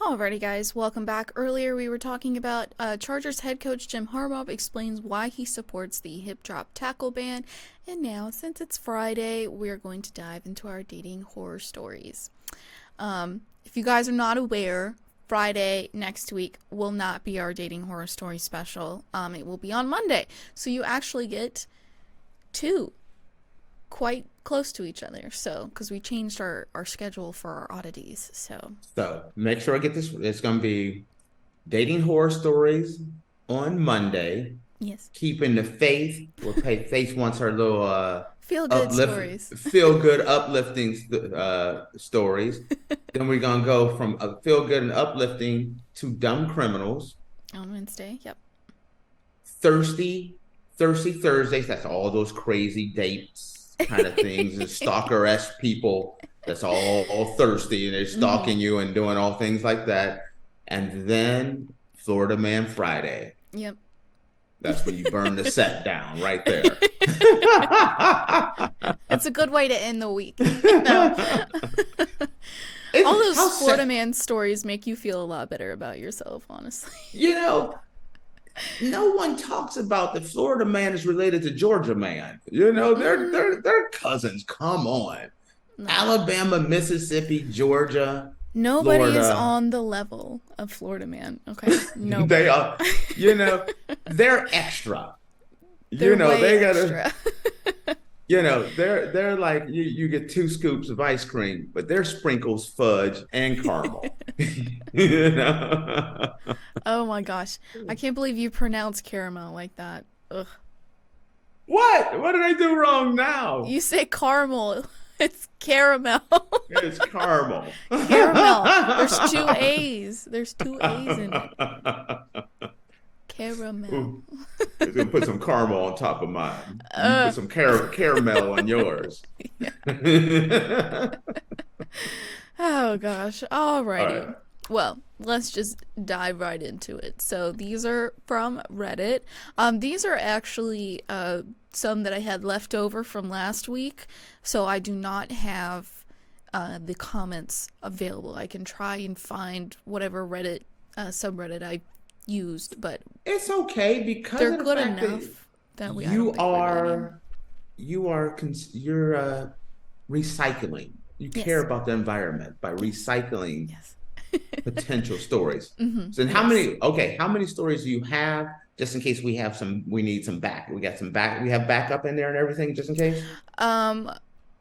Alrighty, guys, welcome back. Earlier, we were talking about Chargers head coach Jim Harbaugh explains why he supports the hip drop tackle ban. And now, since it's Friday, we're going to dive into our dating horror stories. If you guys are not aware, Friday next week will not be our dating horror story special. It will be on Monday. So you actually get two quite close to each other, so because we changed our schedule for our oddities. So make sure I get this. It's going to be dating horror stories on Monday. Yes. Keeping the faith. Faith wants her little feel good stories. Feel good, uplifting stories. Then we're going to go from feel good and uplifting to dumb criminals. On Wednesday, yep. Thirsty Thursdays. That's all those crazy dates kind of things and stalker-esque people that's all thirsty and they're stalking you and doing all things like that. And then Florida Man Friday. Yep. That's when you burn the set down right there. It's a good way to end the week. All those Florida Man stories make you feel a lot better about yourself, honestly. No one talks about the Florida Man is related to Georgia Man. They're cousins. Come on. No. Alabama, Mississippi, Georgia. Nobody Florida. Is on the level of Florida Man. Okay. Nobody. They are, they're extra. They're way extra. They're like you get 2 scoops of ice cream, but they're sprinkles, fudge, and caramel. Oh my gosh. I can't believe you pronounce caramel like that. Ugh. What? What did I do wrong now? You say caramel. It's caramel. It's caramel. Caramel. There's 2 A's. There's 2 A's in it. Caramel. I'm gonna put some caramel on top of mine. Put some caramel on yours. Oh gosh. Alrighty. Right. Well, let's just dive right into it. So these are from Reddit. These are actually some that I had left over from last week. So I do not have the comments available. I can try and find whatever Reddit subreddit I used, but it's okay because they're good enough that we you're recycling. You care about the environment by recycling potential stories. So how many stories do you have, just in case we have we need some back? We have backup in there and everything just in case?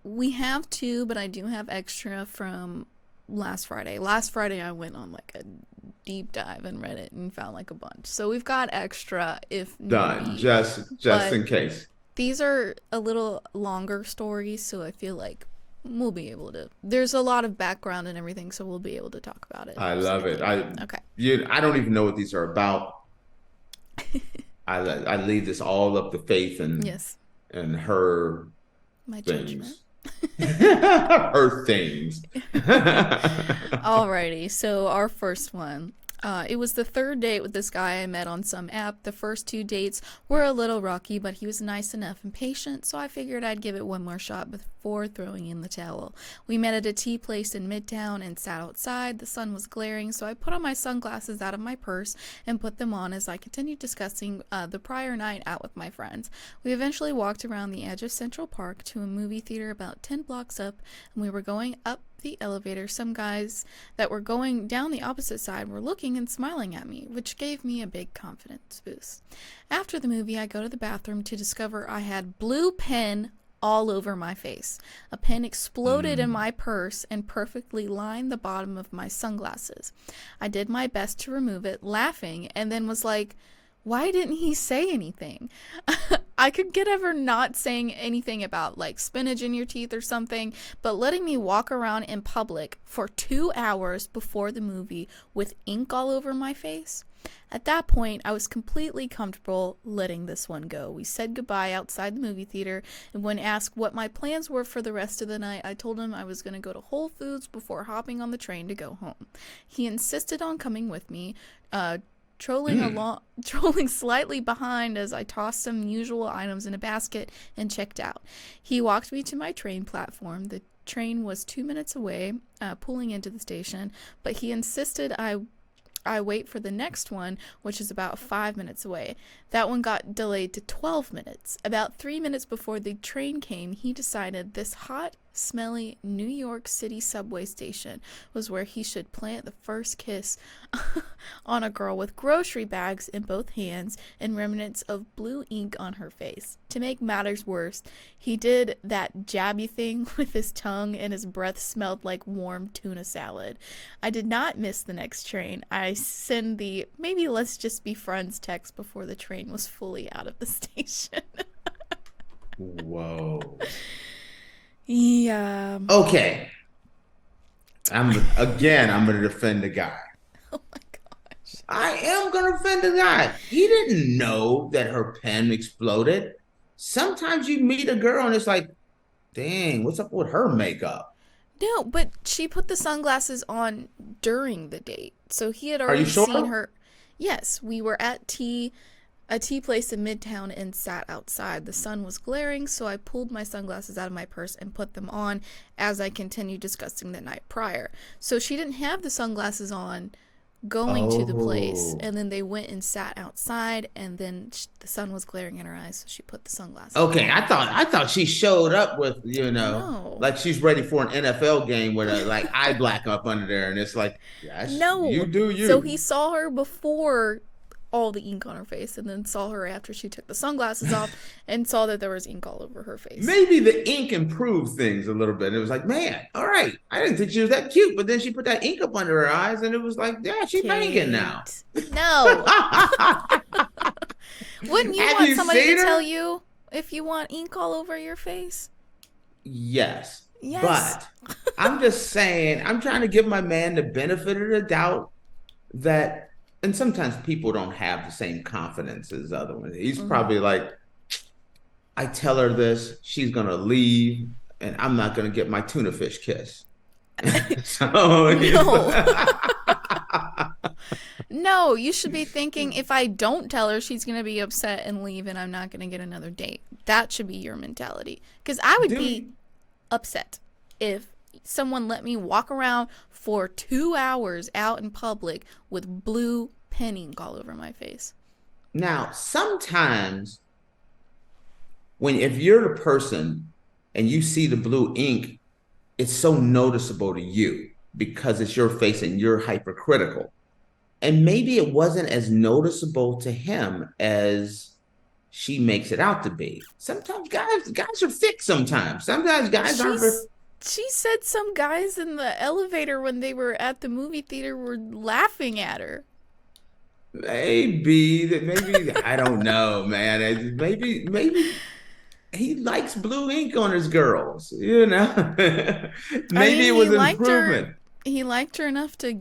We have 2, but I do have extra from last Friday. Last Friday I went on like a deep dive in Reddit and found like a bunch. So we've got extra if done maybe, just in case. These are a little longer stories, so I feel like we'll be able to. There's a lot of background and everything, so we'll be able to talk about it. I love it. I don't even know what these are about. I leave this all up to Faith and and her my things. Judgment. Her things. Alrighty, so our first one. It was the 3rd date with this guy I met on some app. The first 2 dates were a little rocky, but he was nice enough and patient, so I figured I'd give it one more shot before throwing in the towel. We met at a tea place in Midtown and sat outside. The sun was glaring, so I put on my sunglasses out of my purse and put them on as I continued discussing the prior night out with my friends. We eventually walked around the edge of Central Park to a movie theater about 10 blocks up, and we were going up the elevator. Some guys that were going down the opposite side were looking and smiling at me, which gave me a big confidence boost. After the movie, I go to the bathroom to discover I had blue pen all over my face. A pen exploded in my purse and perfectly lined the bottom of my sunglasses. I did my best to remove it, laughing, and then was like, why didn't he say anything? I could get over not saying anything about like spinach in your teeth or something, but letting me walk around in public for 2 hours before the movie with ink all over my face. At that point, I was completely comfortable letting this one go. We said goodbye outside the movie theater, and when asked what my plans were for the rest of the night, I told him I was going to go to Whole Foods before hopping on the train to go home. He insisted on coming with me, trolling slightly behind as I tossed some usual items in a basket and checked out. He walked me to my train platform. The train was 2 minutes away, pulling into the station, but he insisted I wait for the next one, which is about 5 minutes away. That one got delayed to 12 minutes. About 3 minutes before the train came, he decided this hot, smelly New York City subway station was where he should plant the first kiss on a girl with grocery bags in both hands and remnants of blue ink on her face. To make matters worse, he did that jabby thing with his tongue and his breath smelled like warm tuna salad. I did not miss the next train. I sent the maybe let's just be friends text before the train was fully out of the station. Whoa. Yeah. Okay. I'm going to defend the guy. Oh my gosh. I am going to defend the guy. He didn't know that her pen exploded. Sometimes you meet a girl and it's like, dang, what's up with her makeup? No, but she put the sunglasses on during the date. So he had already seen her. Yes, we were at a tea place in Midtown and sat outside. The sun was glaring, so I pulled my sunglasses out of my purse and put them on as I continued discussing the night prior. So she didn't have the sunglasses on going to the place, and then they went and sat outside, and then the sun was glaring in her eyes, so she put the sunglasses on. I thought she showed up with, like she's ready for an NFL game with a like eye black up under there, and it's like, yes, no, you do you. So he saw her before all the ink on her face, and then saw her after she took the sunglasses off and saw that there was ink all over her face. Maybe the ink improved things a little bit. It was like, man, all right, I didn't think she was that cute, but then she put that ink up under her eyes, and it was like, yeah, she's banging now. No. Wouldn't you want somebody to tell you if you want ink all over your face? Yes. But I'm just saying, I'm trying to give my man the benefit of the doubt that, and sometimes people don't have the same confidence as other ones. He's probably like, I tell her this, she's going to leave, and I'm not going to get my tuna fish kiss. No, you should be thinking, if I don't tell her, she's going to be upset and leave, and I'm not going to get another date. That should be your mentality. Because I would be upset if someone let me walk around for 2 hours out in public with blue pen ink all over my face. Now, sometimes if you're the person and you see the blue ink, it's so noticeable to you because it's your face and you're hypercritical. And maybe it wasn't as noticeable to him as she makes it out to be. Sometimes guys are thick sometimes. Sometimes guys aren't. She said some guys in the elevator when they were at the movie theater were laughing at her. Maybe I don't know, man. Maybe he likes blue ink on his girls, Maybe it was an improvement. He liked her enough to,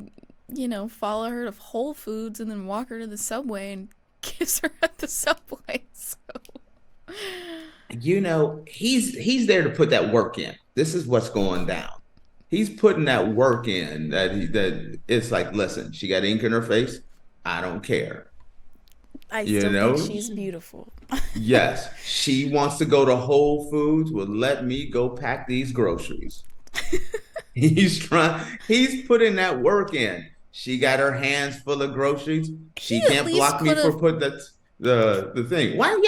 follow her to Whole Foods and then walk her to the subway and kiss her at the subway. So, he's there to put that work in. This is what's going down. He's putting that work in. That it's like, listen, she got ink in her face. I don't care. I still think she's beautiful. Yes, she wants to go to Whole Foods. Well, let me go pack these groceries. He's putting that work in. She got her hands full of groceries. She can't block me for putting the thing. Why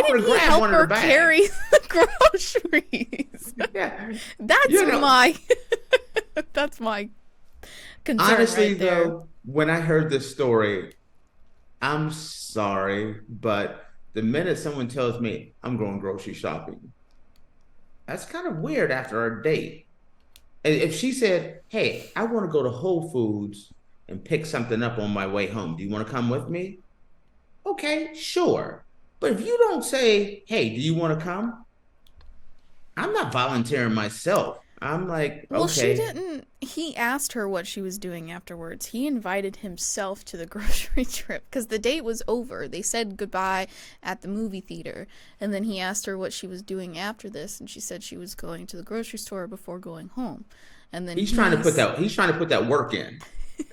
did he help her carry the groceries? Yeah. That's my concern. Honestly, right there. though, when I heard this story, I'm sorry, but the minute someone tells me I'm going grocery shopping, that's kind of weird after our date. And if she said, hey, I want to go to Whole Foods and pick something up on my way home, do you want to come with me? Okay, sure. But if you don't say, hey, do you want to come? I'm not volunteering myself. I'm like, well, okay. She didn't. He asked her what she was doing afterwards. He invited himself to the grocery trip because the date was over. They said goodbye at the movie theater. And then he asked her what she was doing after this. And she said she was going to the grocery store before going home. And then he's trying to put that work in.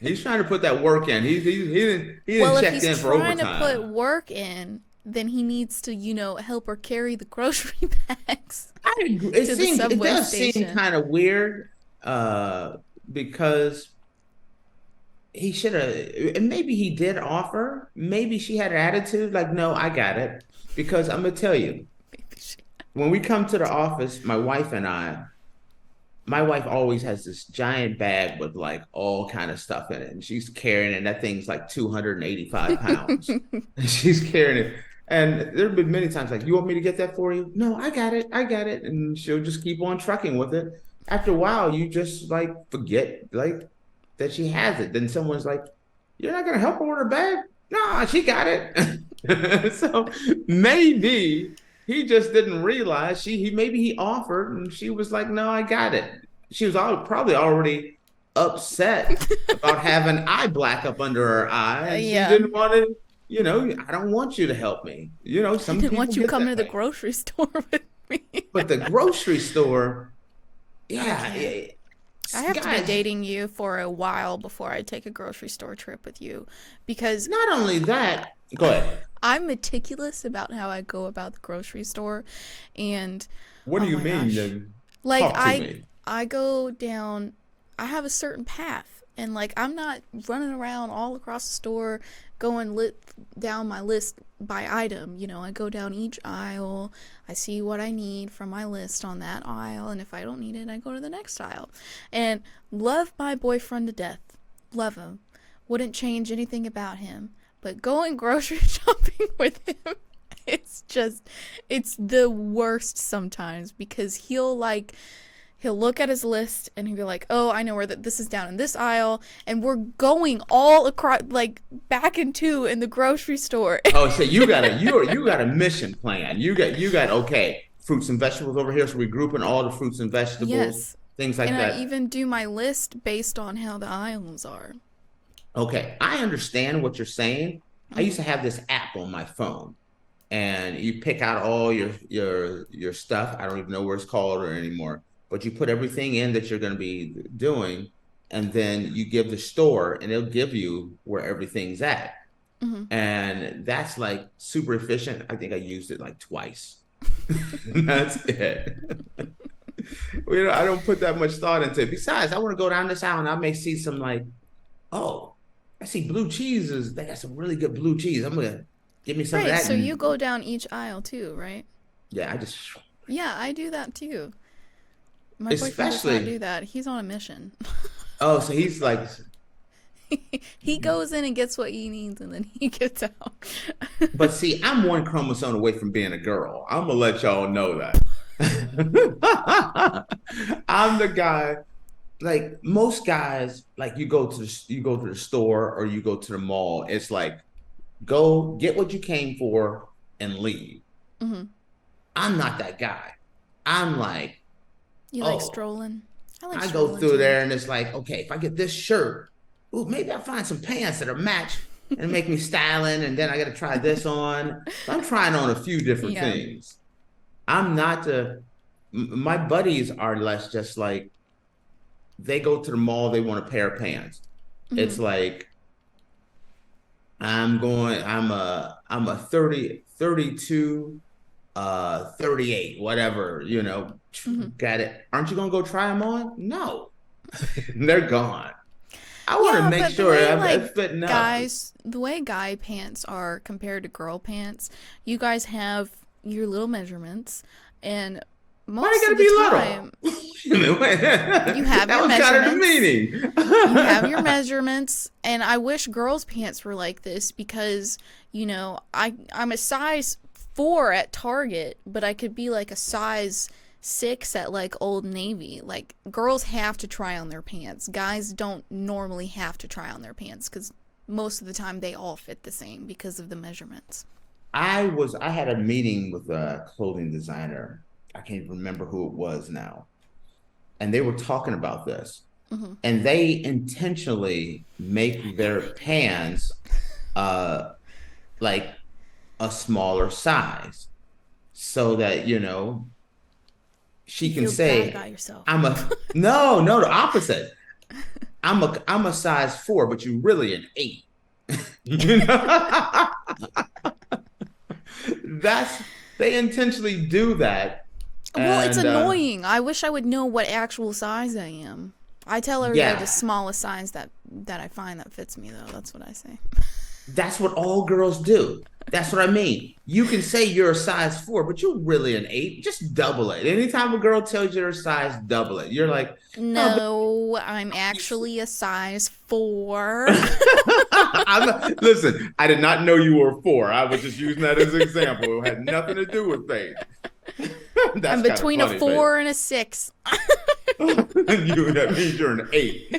He's trying to put that work in. He didn't check in for overtime. Well, if he's trying to put work in, then he needs to, help her carry the grocery bags I agree. to the It subway does seem station. kind of weird, because he should have, and maybe he did offer. Maybe she had an attitude like, no, I got it. Because I'm gonna tell you, when we come to the office, my wife always has this giant bag with like all kind of stuff in it, and she's carrying it. And that thing's like 285 pounds. And she's carrying it. And there have been many times like, you want me to get that for you? No, I got it. I got it. And she'll just keep on trucking with it. After a while, you just like forget like that she has it. Then someone's like, you're not gonna help her with her bag? No, she got it. So maybe he just didn't realize maybe he offered and she was like, no, I got it. She was probably already upset about having eye black up under her eye. And she Yeah. didn't want to, I don't want you to help me. I Some didn't people want you get coming that to the way. grocery store with me. But the grocery store, yeah, can't. I have to be guys, dating you for a while before I take a grocery store trip with you, because not only that, go ahead. I'm meticulous about how I go about the grocery store, and What do oh you my mean? gosh. Then Like talk to me. I go down, I have a certain path, and like I'm not running around all across the store going down my list by item. I go down each aisle, I see what I need from my list on that aisle, and if I don't need it, I go to the next aisle. And love my boyfriend to death. Love him. Wouldn't change anything about him. But going grocery shopping with him, it's the worst sometimes, because he'll look at his list and he'll be like, oh, I know where this is down in this aisle, and we're going all across, like back and two in the grocery store. Oh, so you got a mission plan. You got okay, fruits and vegetables over here. So we're grouping all the fruits and vegetables, Yes. things like And that. I even do my list based on how the aisles are. Okay, I understand what you're saying. I used to have this app on my phone, and you pick out all your stuff. I don't even know where it's called or anymore, but you put everything in that you're going to be doing, and then you give the store, and it'll give you where everything's at. Mm-hmm. And that's like super efficient. I think I used it like twice. That's it. I don't put that much thought into it. Besides, I want to go down this aisle and I may see some like, oh, I see blue cheeses. They got some really good blue cheese. I'm gonna give me some of Right, that. so you go down each aisle too, right? Yeah, I just Yeah, I do that too. My boyfriend does not especially. do that. He's on a mission. Oh, so he's like, He goes in and gets what he needs, and then he gets out. but see, I'm one chromosome away from being a girl. I'm gonna let y'all know that. I'm the guy. Like most guys, like you go to the store or you go to the mall. It's like go get what you came for and leave. Mm-hmm. I'm not that guy. I'm like, You like strolling? I like I go strolling through too. there and it's like, okay, if I get this shirt, ooh, maybe I'll find some pants that are match and make me styling, and then I got to try this on. So I'm trying on a few different Yeah. things. I'm not my buddies are less just like, they go to the mall, they want a pair of pants. Mm-hmm. It's like, I'm a 30, 32, 38, whatever, Mm-hmm. got it. Aren't you going to go try them on? No, they're gone. I want to Yeah, make but sure the way, I'm like, fitting up. guys, the way guy pants are compared to girl pants, you guys have your little measurements, and Why most they of the time, gotta be little? you have That your was kind of the measurements. meaning. You have your measurements, and I wish girls' pants were like this, because, I'm a size 4 at Target, but I could be like a size 6 at like Old Navy. Like, girls have to try on their pants. Guys don't normally have to try on their pants, because most of the time they all fit the same because of the measurements. I had a meeting with a clothing designer. I can't remember who it was now. And they were talking about this. Mm-hmm. And they intentionally make their pants like a smaller size so that, she You can feel say, bad about yourself. no, the opposite. I'm a size 4, but you really an 8. That's they intentionally do that. Well, it's And annoying. I wish I would know what actual size I am. I tell everybody the yeah, smallest size that I find that fits me, though. That's what I say. that's what all girls do. That's what I mean. You can say you're a size 4, but you're really an 8. Just double it. Anytime a girl tells you her size, double it. You're like, oh, but No, I'm actually a size 4. listen, I did not know you were 4. I was just using that as an example. It had nothing to do with faith. I'm That's kind of between a funny, 4 and a 6. That means you're an 8.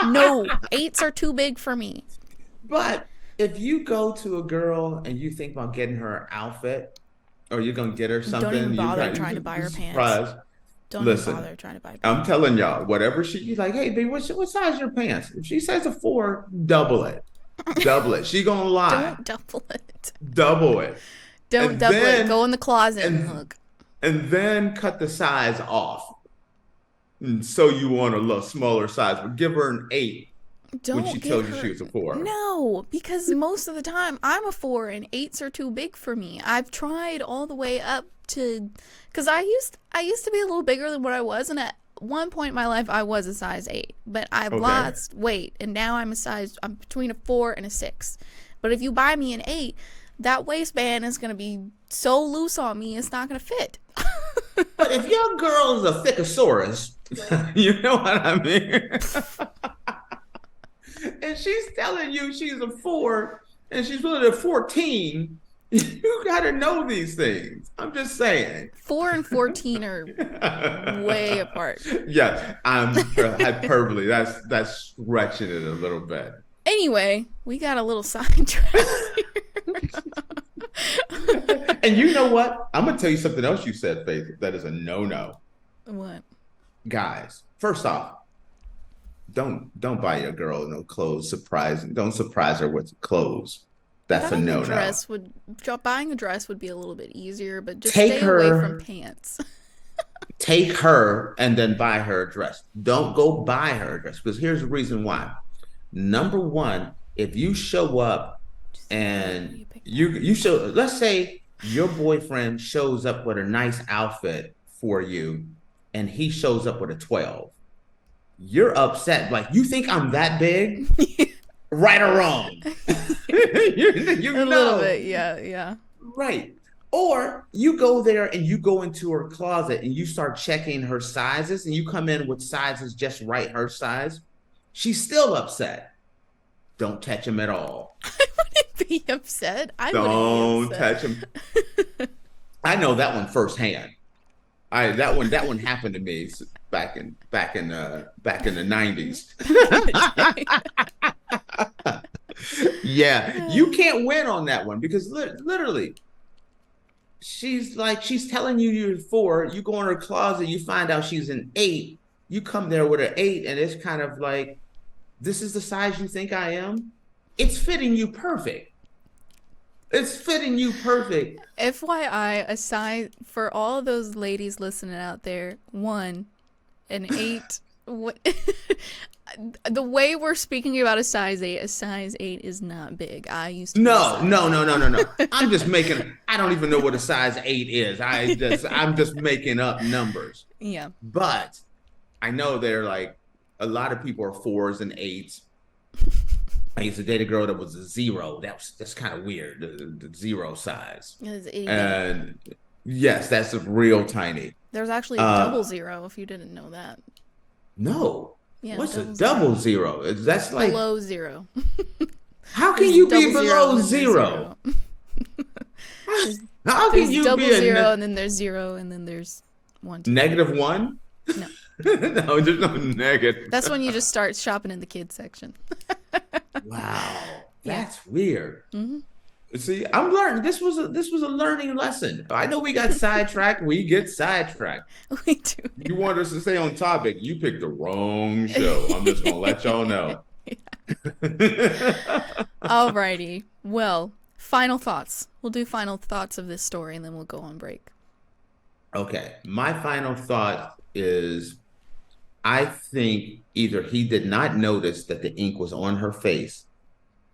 No, 8s are too big for me. But if you go to a girl and you think about getting her an outfit, or you're gonna get her Don't even something, bother trying to buy her pants. surprise. Don't even Listen, bother trying to buy I'm pants. telling y'all, whatever you're like, hey, babe, what size are your pants? If she says a 4, double it. Double it. She gonna lie. Don't double it. Double it. Don't And double it. then Go in the closet and and look. and then cut the size off. And so you want a little smaller size, but give her an 8 when Don't she get tells you her. she was a 4. No, because most of the time I'm a 4 and 8s are too big for me. I've tried all the way up to, because I used to be a little bigger than what I was, and at one point in my life I was a size 8, but I've Okay. lost weight, and now I'm between a 4 and a 6. But if you buy me an 8, that waistband is gonna be so loose on me, it's not gonna fit. But if your girl is a thickosaurus, you know what I mean? And she's telling you she's a 4 and she's really a 14, you gotta know these things. I'm just saying. 4 and 14 are way apart. Yeah, I'm hyperbole. That's stretching it a little bit. Anyway, we got a little sidetrack here. And you know what? I'm gonna tell you something else you said, Faith, that is a no-no. What? Guys, first off, don't buy your girl no clothes. Don't surprise her with clothes. That's a no-no. Buying a dress would be a little bit easier, but just Take stay away her, from pants. take her, and then buy her a dress. Don't go buy her a dress, because here's the reason why. Number one, if you show up and you show, let's say your boyfriend shows up with a nice outfit for you, and he shows up with a 12. You're upset. Like, you think I'm that big? Right or wrong? you A know. little bit, yeah. Right. Or you go there and you go into her closet and you start checking her sizes, and you come in with sizes just right, her size. She's still upset. Don't touch him at all. I wouldn't be upset. Don't touch him. I know that one firsthand. That one happened to me back in the 90s. Yeah, you can't win on that one, because literally she's telling you you're 4, you go in her closet, you find out she's an 8, you come there with an 8, and it's kind of like, this is the size you think I am? It's fitting you perfect. It's fitting you perfect. FYI, aside for all those ladies listening out there, an 8. The way we're speaking about a size 8 is not big. I used to. No. I'm just making. I don't even know what a size 8 is. I'm just making up numbers. Yeah. But I know they're like, a lot of people are 4s and 8s. I used to date a girl that was a 0. That's kind of weird. The 0 size. And yes, that's real tiny. There's actually a double 0, if you didn't know that. No. Yeah, what's a double 0? That's like below 0. How can you be below 0? How can you double be 0 and then there's 0 and then there's 1, 2, -1? No. No, there's no negative. That's when you just start shopping in the kids section. Wow, that's weird. Mm-hmm. See, I'm learning. This was a learning lesson. I know we got sidetracked. We get sidetracked. We do. You want us to stay on topic. You picked the wrong show. I'm just gonna let y'all know. Alrighty. Well, final thoughts. We'll do final thoughts of this story and then we'll go on break. Okay. My final thought is, I think either he did not notice that the ink was on her face,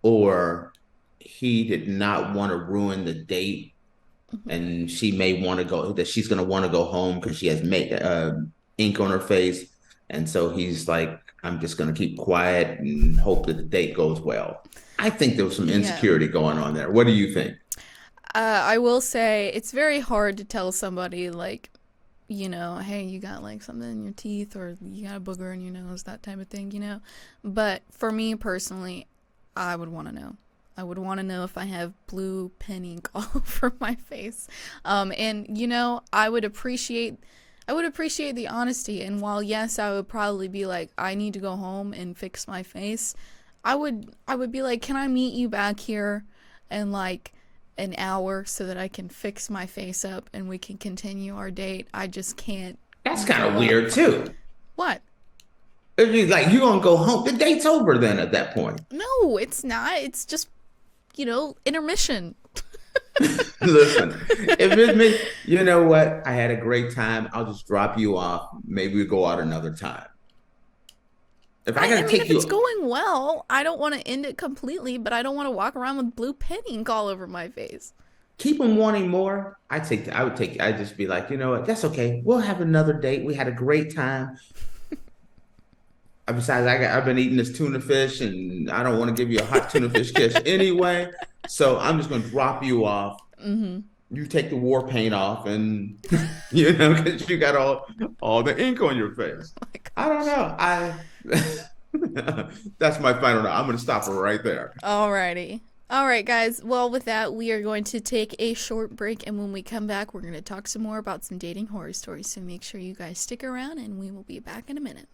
or he did not want to ruin the date and she may want to go, that she's going to want to go home because she has ink on her face. And so he's like, I'm just going to keep quiet and hope that the date goes well. I think there was some Yeah. insecurity going on there. What do you think? I will say it's very hard to tell somebody, like, hey, you got like something in your teeth or you got a booger in your nose, that type of thing. But for me personally, I would want to know. I would want to know if I have blue pen ink all over my face. And I would appreciate the honesty. And while yes, I would probably be like, I need to go home and fix my face, I would be like, can I meet you back here in like an hour so that I can fix my face up and we can continue our date? I just can't That's kind go of up. weird too. What? If you like, you're gonna go home. The date's over then at that point. No, it's not. It's just, intermission. Listen, if it's me, you know what? I had a great time. I'll just drop you off. Maybe we go out another time. If I I gotta mean, take if it's you, going well, I don't want to end it completely, but I don't want to walk around with blue pen ink all over my face. keep them wanting more. I'd just be like, you know what? That's okay. We'll have another date. We had a great time. Besides, I've been eating this tuna fish, and I don't want to give you a hot tuna fish kiss anyway. So I'm just gonna drop you off. Mm-hmm. You take the war paint off, and because you got all the ink on your face. Oh my I don't gosh. know. That's my final note. I'm gonna stop her right there. Alrighty. Alright, guys. Well, with that, we are going to take a short break, and when we come back, we're going to talk some more about some dating horror stories. So make sure you guys stick around, and we will be back in a minute.